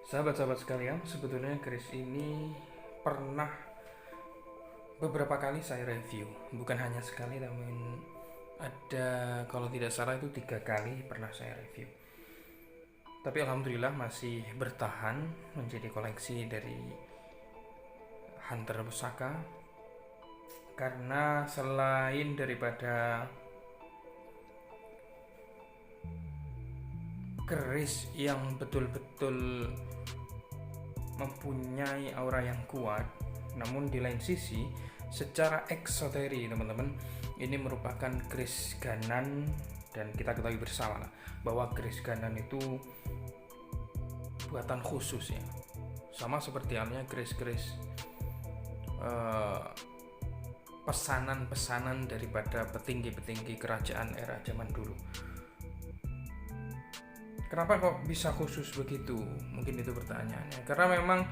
Sahabat-sahabat sekalian, sebetulnya keris ini pernah beberapa kali saya review. Bukan hanya sekali, namun ada, kalau tidak salah itu 3 kali pernah saya review. Tapi alhamdulillah masih bertahan menjadi koleksi dari Hunter Pusaka. Karena selain daripada keris yang betul-betul mempunyai aura yang kuat, namun di lain sisi secara eksoteri teman-teman, ini merupakan keris Ganan. Dan kita ketahui bersama bahwa keris Ganan itu buatan khusus ya, sama seperti halnya keris-keris pesanan-pesanan daripada petinggi-petinggi kerajaan era zaman dulu. Kenapa kok bisa khusus begitu? Mungkin itu pertanyaannya. Karena memang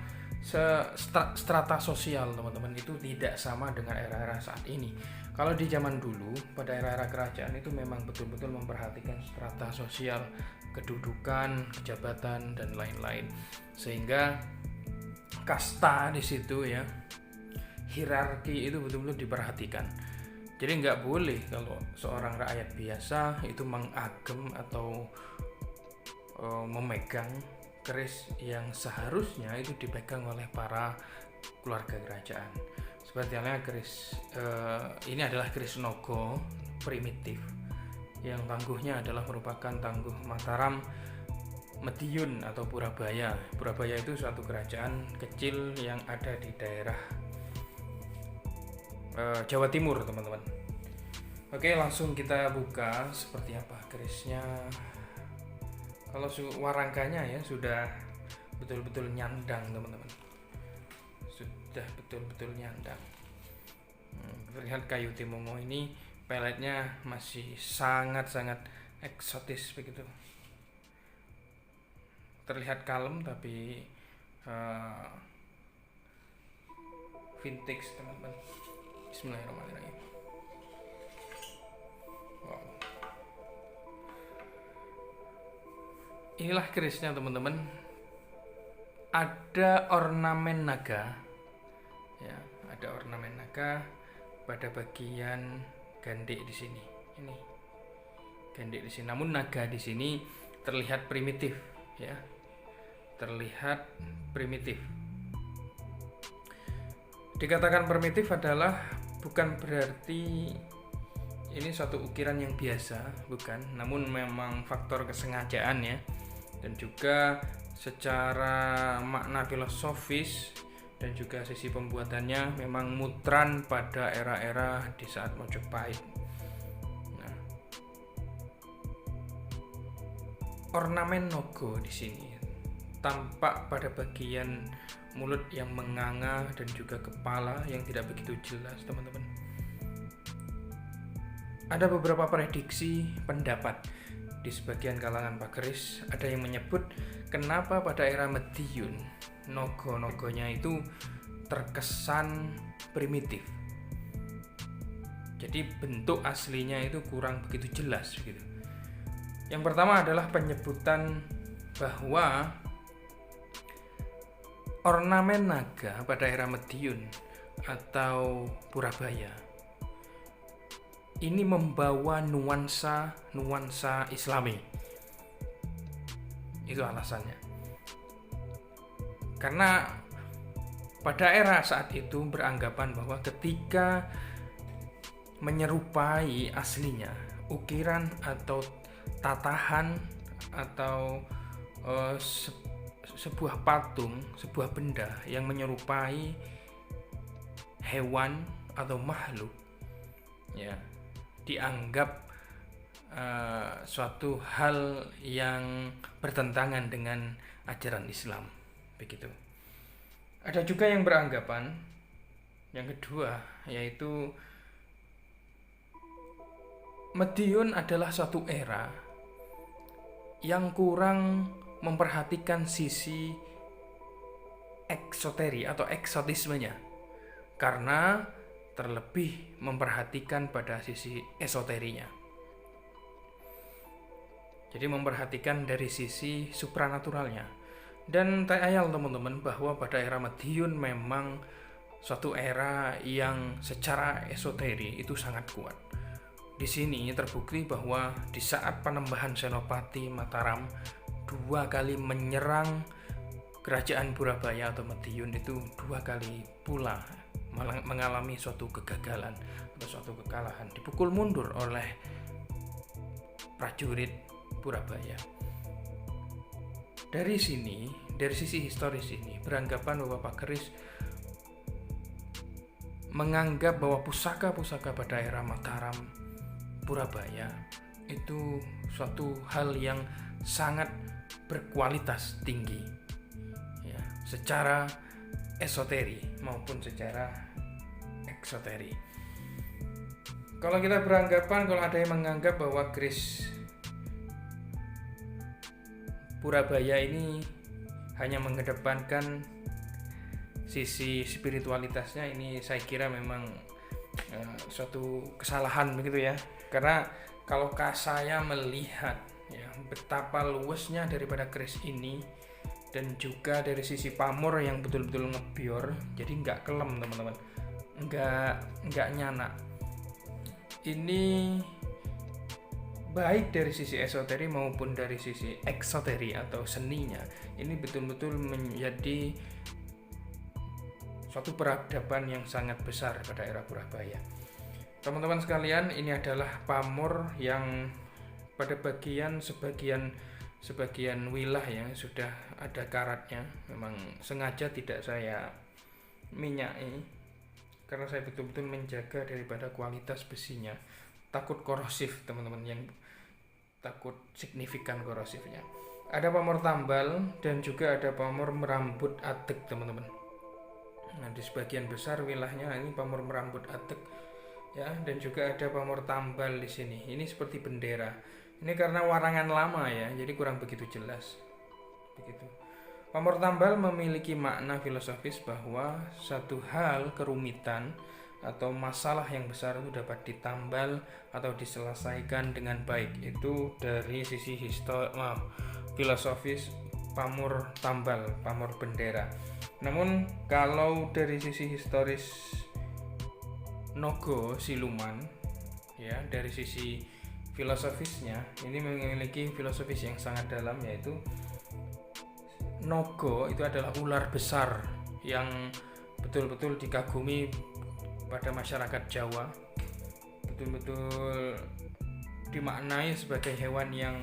strata sosial teman-teman itu tidak sama dengan era-era saat ini. Kalau di zaman dulu, pada era-era kerajaan itu memang betul-betul memperhatikan strata sosial, kedudukan, kejabatan, dan lain-lain. Sehingga kasta di situ ya, hierarki itu betul-betul diperhatikan. Jadi nggak boleh kalau seorang rakyat biasa itu mengagem atau memegang keris yang seharusnya itu dipegang oleh para keluarga kerajaan. Seperti halnya keris ini adalah keris Nogo primitif yang tangguhnya adalah merupakan tangguh Mataram Mediun atau Purabaya. Purabaya itu suatu kerajaan kecil yang ada di daerah Jawa Timur teman-teman. Oke, langsung kita buka seperti apa kerisnya. Kalau warangkanya ya sudah betul-betul nyandang teman-teman, sudah betul-betul nyandang. Terlihat kayu timongo ini peletnya masih sangat-sangat eksotis begitu. Terlihat kalem tapi vintage teman-teman. Bismillahirrahmanirrahim. Wow. Inilah kerisnya teman-teman. Ada ornamen naga. Ya, ada ornamen naga pada bagian gandek di sini. Ini gandek di sini. Namun naga di sini terlihat primitif, ya. Terlihat primitif. Dikatakan primitif adalah bukan berarti ini suatu ukiran yang biasa, bukan. Namun memang faktor kesengajaan ya. Dan juga secara makna filosofis dan juga sisi pembuatannya memang mutran pada era-era di saat Mojopahit. Nah, ornamen Nogo di sini tampak pada bagian mulut yang menganga dan juga kepala yang tidak begitu jelas teman-teman. Ada beberapa prediksi pendapat di sebagian kalangan pakeris. Ada yang menyebut kenapa pada era Mediun nogo-nogonya itu terkesan primitif. Jadi bentuk aslinya itu kurang begitu jelas gitu. Yang pertama adalah penyebutan bahwa ornamen naga pada era Mediun atau Purabaya ini membawa nuansa Islami. Itu alasannya. Karena pada era saat itu beranggapan bahwa ketika menyerupai aslinya, ukiran atau tatahan atau sebuah patung, sebuah benda yang menyerupai hewan atau makhluk, ya, dianggap suatu hal yang bertentangan dengan ajaran Islam, begitu. Ada juga yang beranggapan yang kedua, yaitu Mediun adalah suatu era yang kurang memperhatikan sisi eksoteri atau eksotismenya, karena terlebih memperhatikan pada sisi esoterinya. Jadi memperhatikan dari sisi supranaturalnya. Dan tak ayal teman-teman bahwa pada era Madiun memang suatu era yang secara esoteri itu sangat kuat. Di sini terbukti bahwa di saat Panembahan Senopati Mataram 2 kali menyerang kerajaan Burabaya atau Madiun, itu 2 kali pula mengalami suatu kegagalan atau suatu kekalahan, dipukul mundur oleh prajurit Burabaya. Dari sini, dari sisi historis ini, beranggapan bahwa Pak Keris menganggap bahwa pusaka-pusaka pada era Mataram Burabaya itu suatu hal yang sangat berkualitas tinggi, ya, secara esoteri maupun secara eksoteri. Kalau kita beranggapan, kalau ada yang menganggap bahwa keris Burabaya ini hanya mengedepankan sisi spiritualitasnya, ini saya kira memang suatu kesalahan begitu ya. Karena kalau saya melihat ya betapa luasnya daripada keris ini, dan juga dari sisi pamor yang betul-betul ngebior, jadi nggak kelem teman-teman, nggak nyanak. Ini baik dari sisi esoteri maupun dari sisi eksoteri atau seninya, ini betul-betul menjadi suatu peradaban yang sangat besar pada era Burabaya. Teman-teman sekalian, ini adalah pamor yang pada sebagian wilayah yang sudah ada karatnya. Memang sengaja tidak saya minyaki karena saya betul-betul menjaga daripada kualitas besinya. Takut korosif teman-teman, yang takut signifikan korosifnya. Ada pamor tambal dan juga ada pamor merambut atek teman-teman. Nah, di sebagian besar wilayahnya ini pamor merambut atek ya, dan juga ada pamor tambal di sini. Ini seperti bendera. Ini karena warangan lama ya, jadi kurang begitu jelas. Begitu. Pamor tambal memiliki makna filosofis bahwa satu hal kerumitan atau masalah yang besar itu dapat ditambal atau diselesaikan dengan baik. Itu dari sisi filosofis pamor tambal, pamor bendera. Namun kalau dari sisi historis Nogo Siluman ya, dari sisi filosofisnya ini memiliki filosofis yang sangat dalam, yaitu Nogo itu adalah ular besar yang betul-betul dikagumi pada masyarakat Jawa, betul-betul dimaknai sebagai hewan yang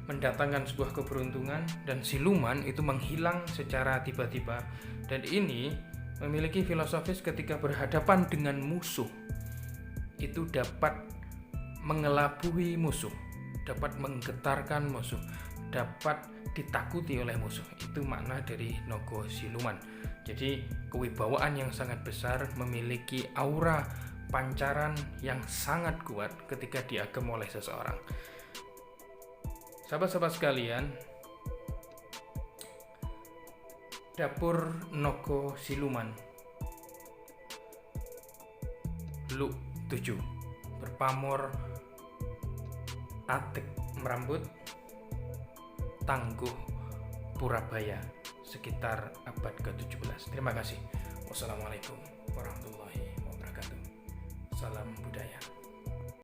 mendatangkan sebuah keberuntungan, dan siluman itu menghilang secara tiba-tiba. Dan ini memiliki filosofis ketika berhadapan dengan musuh itu dapat mengelabui musuh, dapat menggetarkan musuh, dapat ditakuti oleh musuh. Itu makna dari Nogo Siluman. Jadi kewibawaan yang sangat besar, memiliki aura pancaran yang sangat kuat ketika diagem oleh seseorang. Sahabat-sahabat sekalian, dapur Nogo Siluman Luk 7 berpamor atek merambut tangguh Burabaya sekitar abad ke-17. Terima kasih. Wassalamualaikum warahmatullahi wabarakatuh. Salam budaya.